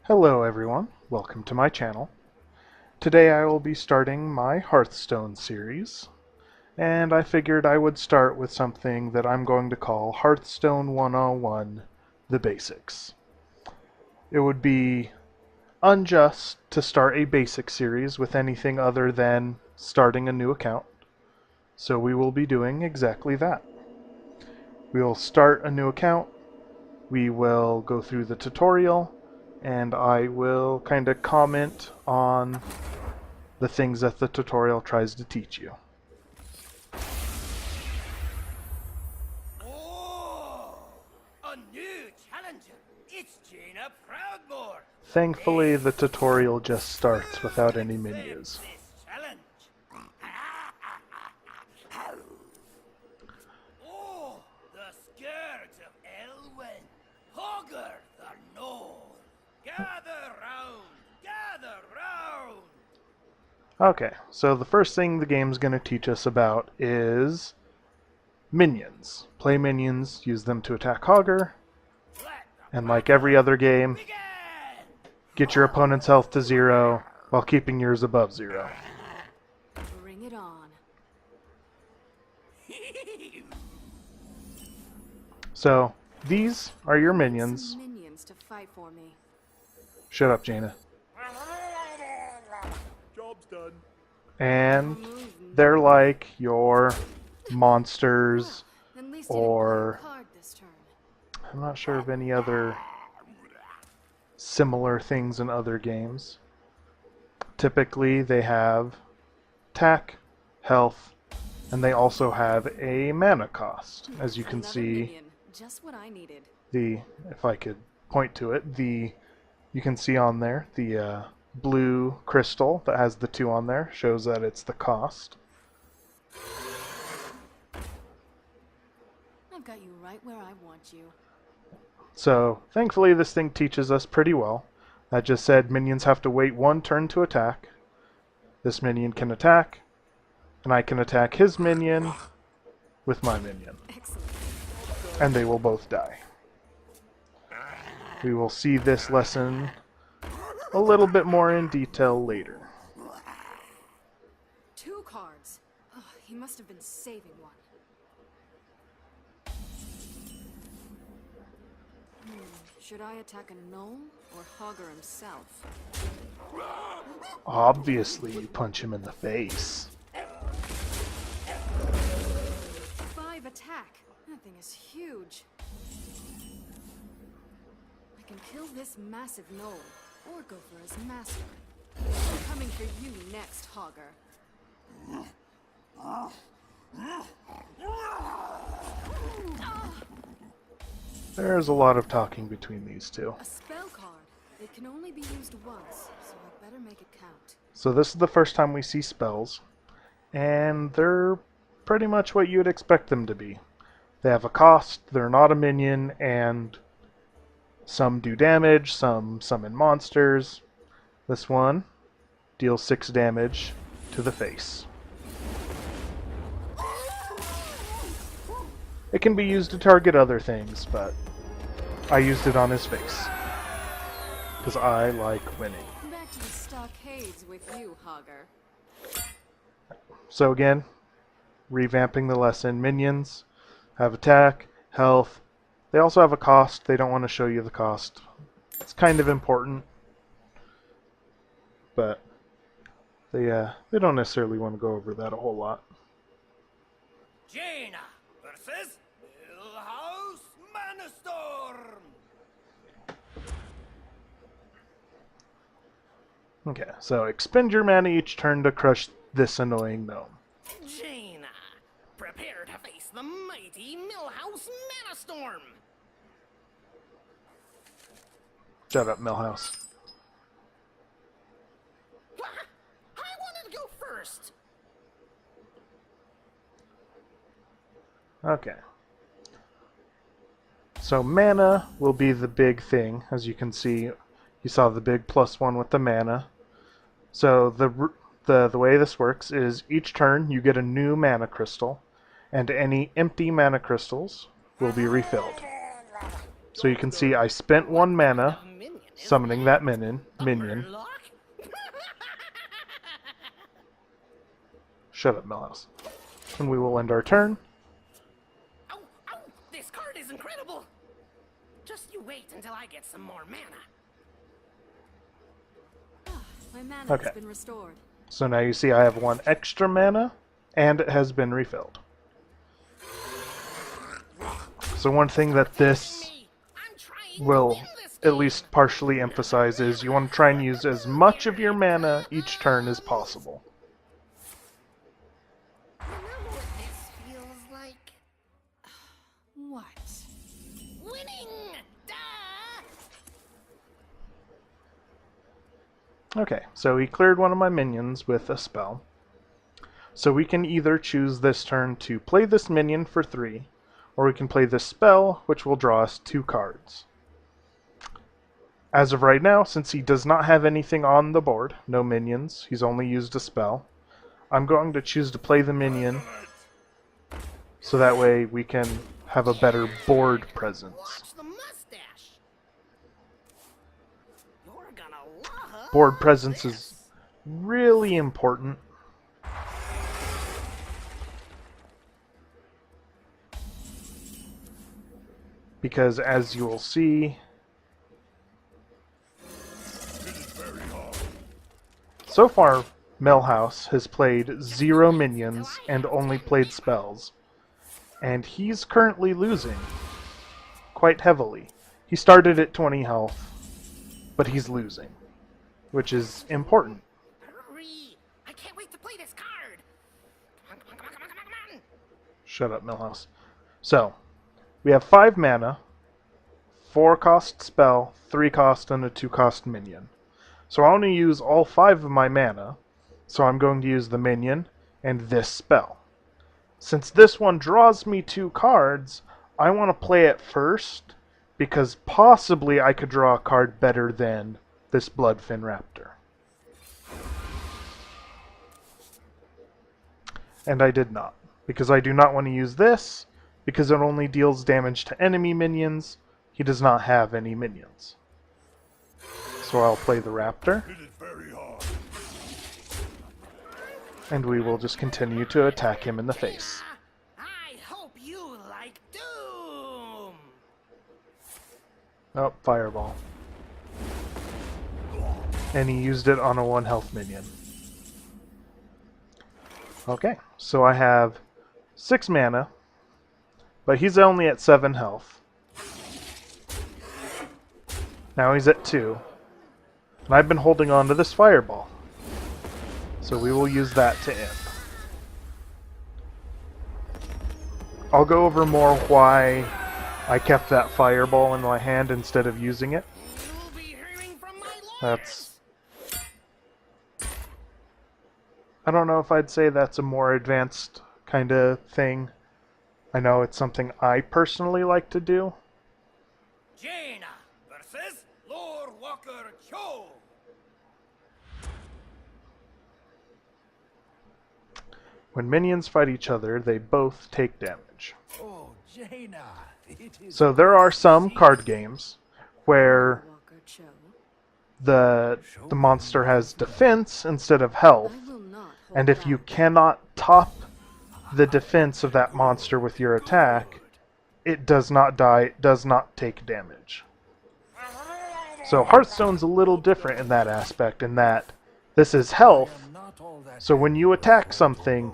Hello everyone, welcome to my channel. Today I will be starting my Hearthstone series, and I figured I would start with something that I'm going to call Hearthstone 101, the Basics. It would be unjust to start a basic series with anything other than starting a new account, so we will be doing exactly that. We will start a new account, we will go through the tutorial, and I will kind of comment on the things that the tutorial tries to teach you. Oh, a new challenger. It's Jaina Proudmore. Thankfully, the tutorial just starts without any menus. This challenge. Oh, the skirts of Elwen. Hogger the North. Gather round. Gather round. Okay, so the first thing the game's going to teach us about is minions. Play minions, use them to attack Hogger, and like every other game, Begin. get your opponent's health to 0 while keeping yours above 0. Bring it on. So, these are your minions. Some minions to fight for me. Shut up, Jaina. Job's done. And they're like your monsters, At least or you didn't play a card this turn. I'm not sure of any other similar things in other games. Typically they have attack, health, and they also have a mana cost. As you can Another see, minion. Just what I needed. if I could point to it, you can see on there the blue crystal that has the 2 on there shows that it's the cost. I've got you right where I want you. So, thankfully this thing teaches us pretty well. That just said minions have to wait 1 turn to attack. This minion can attack, and I can attack his minion with my minion. Excellent. And they will both die. We will see this lesson a little bit more in detail later. 2 cards. Oh, he must have been saving one. Should I attack a gnome or Hogger himself? Obviously, you punch him in the face. 5 attack. That thing is huge. I can kill this massive gnome or go for his master. I'm coming for you next, Hogger. There's a lot of talking between these two. A spell card. It can only be used once, so I better make it count. So this is the first time we see spells, and they're pretty much what you'd expect them to be. They have a cost, they're not a minion, and some do damage, some summon monsters. This one deals 6 damage to the face. It can be used to target other things, but I used it on his face. Because I like winning. Back to the stockades with you, Hogger. So again, revamping the lesson. Minions have attack, health. They also have a cost. They don't want to show you the cost. It's kind of important. But they don't necessarily want to go over that a whole lot. Jaina versus Millhouse Manastorm. Okay, so expend your mana each turn to crush this annoying gnome. Jaina, prepare to face the mighty Millhouse Manastorm. Shut up, Millhouse. I wanted to go first. Okay. So mana will be the big thing. As you can see, you saw the big +1 with the mana. So the way this works is each turn you get a new mana crystal, and any empty mana crystals will be refilled. So you can see I spent 1 mana is summoning that minion. Murloc? Shut up, Millhouse. And we will end our turn. Oh, oh, this card is incredible. Just you wait until I get some more mana. My mana Okay. has been restored. So now you see I have 1 extra mana, and it has been refilled. So one thing that this I'm trying to will win this at game. least partially emphasize is you want to try and use as much of your mana each turn as possible. You know what this feels like? What? Winning! Duh! Okay, so he cleared one of my minions with a spell. So we can either choose this turn to play this minion for 3, or we can play this spell, which will draw us 2 cards. As of right now, since he does not have anything on the board, no minions, he's only used a spell, I'm going to choose to play the minion, so that way we can have a better board presence. Watch the mustache. You're gonna love Board presence this. is really important. Because as you will see, so far Millhouse has played 0 minions and only played spells. And he's currently losing quite heavily. He started at 20 health, but he's losing, which is important. Hurry! I can't wait to play this card. Come on, come on, come on, come on, come on, come on. Shut up, Millhouse. So, we have 5 mana, 4 cost spell, 3 cost, and a 2 cost minion. So I want to use all 5 of my mana, so I'm going to use the minion and this spell. Since this one draws me 2 cards, I want to play it first, because possibly I could draw a card better than this Bloodfin Raptor. And I did not, because I do not want to use this, because it only deals damage to enemy minions. He does not have any minions. So I'll play the Raptor. And we will just continue to attack him in the face. I hope you like Doom. Oh, Fireball. And he used it on a 1 health minion. Okay, so I have 6 mana, but he's only at 7 health. Now he's at 2. And I've been holding on to this Fireball. So we will use that to end. I'll go over more why I kept that Fireball in my hand instead of using it. You'll be hearing from my lawyers. That's... I don't know if I'd say that's a more advanced kind of thing. I know it's something I personally like to do. Jaina versus Lord Walker Cho. When minions fight each other, they both take damage. Oh, Jaina, it is So there are some card games where Walker Cho. the monster has defense instead of health, I will not hold and if you back. cannot top the defense of that monster with your attack, it does not die, it does not take damage. So Hearthstone's a little different in that aspect, in that this is health, not all that so when you attack something,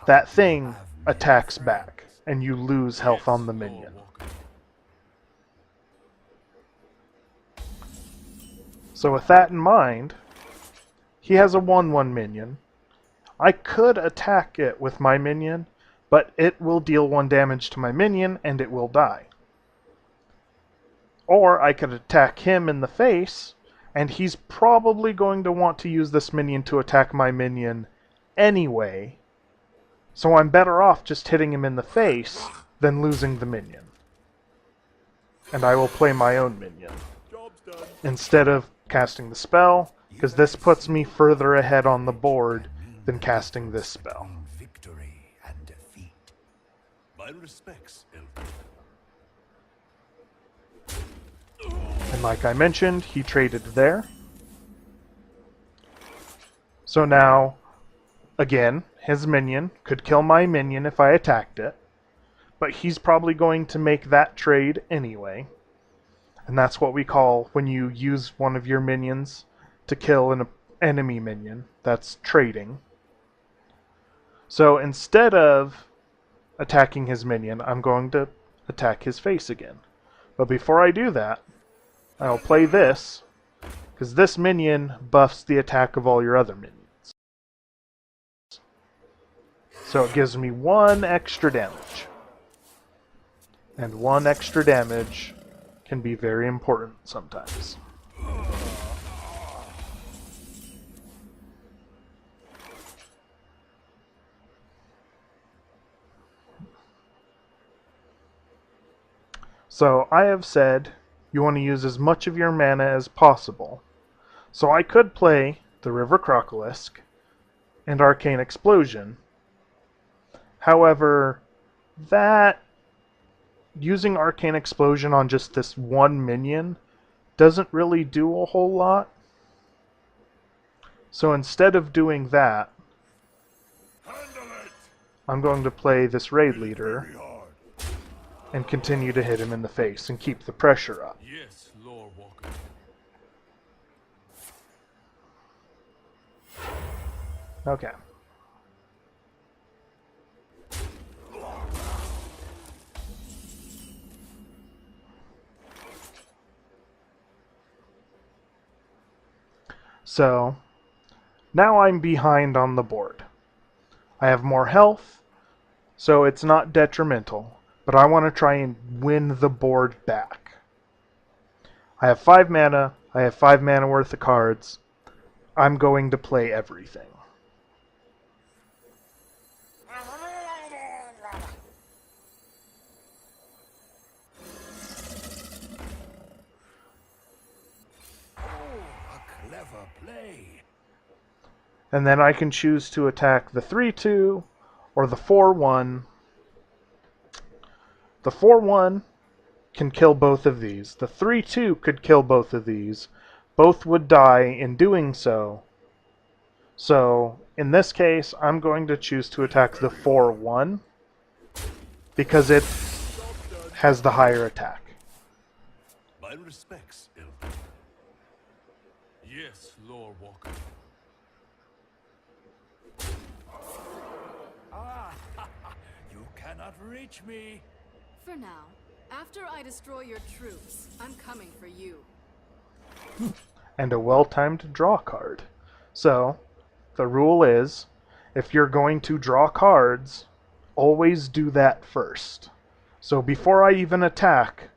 that thing attacks back, and you lose health on the minion. So with that in mind, he has a 1/1 minion. I could attack it with my minion, but it will deal 1 damage to my minion, and it will die. Or I could attack him in the face, and he's probably going to want to use this minion to attack my minion anyway, so I'm better off just hitting him in the face than losing the minion. And I will play my own minion instead of casting the spell, because this puts me further ahead on the board than casting this spell. victory and defeat. My respects, Elder. And like I mentioned, he traded there. So now, again, his minion could kill my minion if I attacked it, but he's probably going to make that trade anyway. And that's what we call when you use one of your minions to kill an enemy minion. That's trading. So instead of attacking his minion, I'm going to attack his face again. But before I do that, I'll play this, because this minion buffs the attack of all your other minions. So it gives me 1 extra damage. And 1 extra damage can be very important sometimes. So I have said you want to use as much of your mana as possible. So I could play the River Crocolisk and Arcane Explosion. However, that using Arcane Explosion on just this one minion doesn't really do a whole lot. So instead of doing that, I'm going to play this Raid Leader and continue to hit him in the face and keep the pressure up. Yes, Lord Walker. Okay. So, now I'm behind on the board. I have more health, so it's not detrimental, but I want to try and win the board back. I have 5 mana, I have 5 mana worth of cards. I'm going to play everything. Clever play. And then I can choose to attack the 3/2 or the 4/1. The 4/1 can kill both of these. The 3/2 could kill both of these. Both would die in doing so. So, in this case, I'm going to choose to attack the 4/1 because it has the higher attack. My respects, Elder. Yes, Lord Walker. You cannot reach me. For now, after I destroy your troops, I'm coming for you. And a well-timed draw card. So, the rule is, if you're going to draw cards, always do that first. So before I even attack,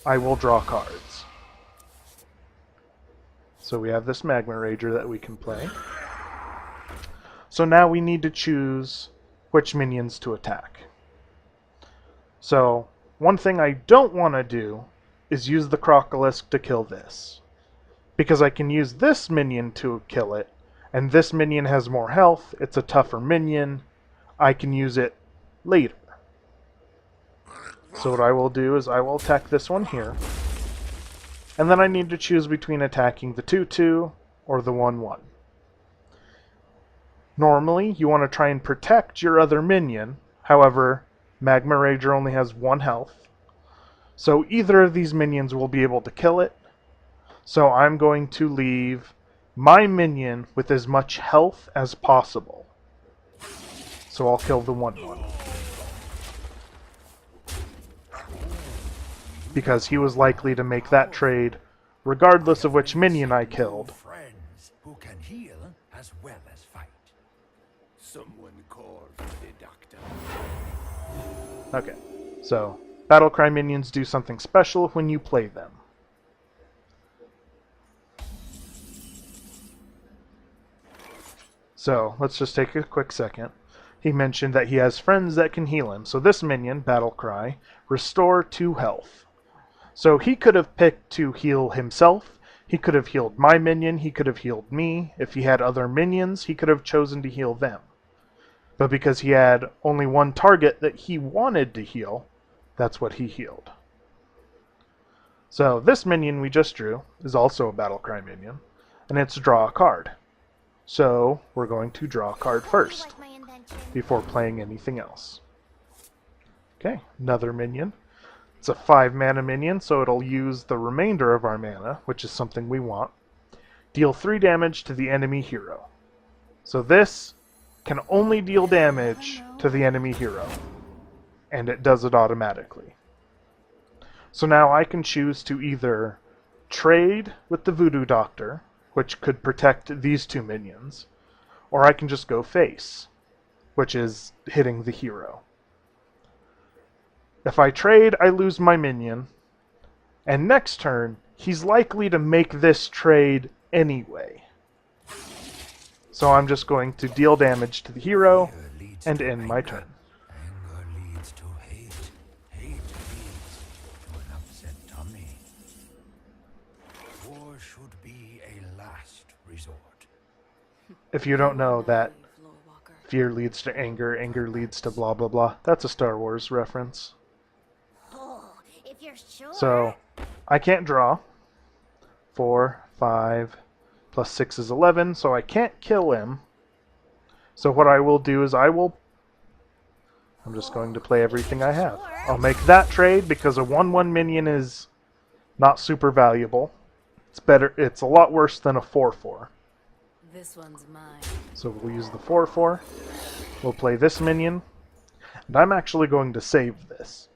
I will draw cards. So we have this Magma Rager that we can play. So now we need to choose which minions to attack. So, one thing I don't want to do is use the Crocolisk to kill this. Because I can use this minion to kill it, and this minion has more health, it's a tougher minion, I can use it later. So what I will do is I will attack this one here, and then I need to choose between attacking the 2/2 or the 1/1. Normally, you want to try and protect your other minion, however, Magma Rager only has 1 health, so either of these minions will be able to kill it. So I'm going to leave my minion with as much health as possible. So I'll kill the 1/1. Because he was likely to make that trade regardless of which minion I killed. Friends who can heal as well as fight. Someone call for the doctor. Okay, so Battlecry minions do something special when you play them. So, let's just take a quick second. He mentioned that he has friends that can heal him. So this minion, Battlecry, restore 2 health. So he could have picked to heal himself. He could have healed my minion. He could have healed me. If he had other minions, he could have chosen to heal them. But because he had only one target that he wanted to heal, that's what he healed. So this minion we just drew is also a Battlecry minion, and it's draw a card. So we're going to draw a card first before playing anything else. Okay, another minion. It's a 5 mana minion, so it'll use the remainder of our mana, which is something we want. Deal 3 damage to the enemy hero. So this can only deal damage to the enemy hero, and it does it automatically. So now I can choose to either trade with the Voodoo Doctor, which could protect these 2 minions, or I can just go face, which is hitting the hero. If I trade, I lose my minion, and next turn, he's likely to make this trade anyway. So I'm just going to deal damage to the hero Fear leads and to end my anger. turn. Anger leads to hate. Hate leads to an upset tummy. War should be a last resort. If you don't know that Floor walker. fear leads to anger, anger leads to blah blah blah, that's a Star Wars reference. Oh, if you're sure. So I can't draw. 4, 5, plus 6 is 11, so I can't kill him. So what I will do is I'm just going to play everything I have. I'll make that trade because a 1/1 minion is not super valuable. It's a lot worse than a 4/4. This one's mine. So we'll use the 4/4. We'll play this minion. And I'm actually going to save this,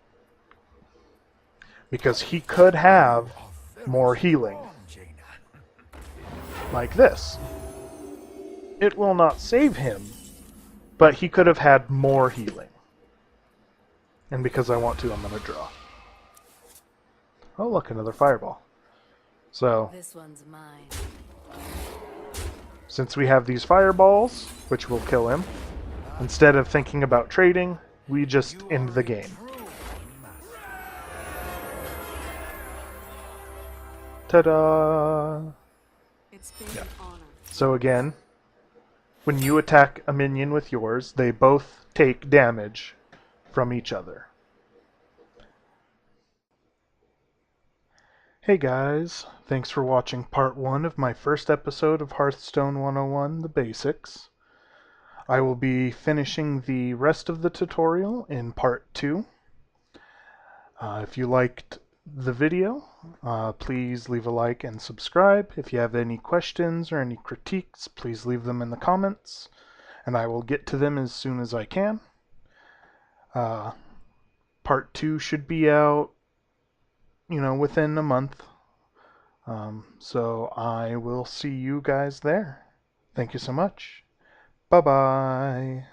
because he could have more healing, like this. It will not save him, but he could have had more healing. And because I want to, I'm going to draw. Oh look, another fireball. So, This one's mine. since we have these fireballs, which will kill him, instead of thinking about trading, we just end the game. Ta-da! It's been an honor. So again, when you attack a minion with yours, they both take damage from each other. Hey guys, thanks for watching part 1 of my first episode of Hearthstone 101, the basics. I will be finishing the rest of the tutorial in part 2. If you liked the video, please leave a like and subscribe. If you have any questions or any critiques, please leave them in the comments, and I will get to them as soon as I can. Part 2 should be out, within a month. So I will see you guys there. Thank you so much. Bye-bye.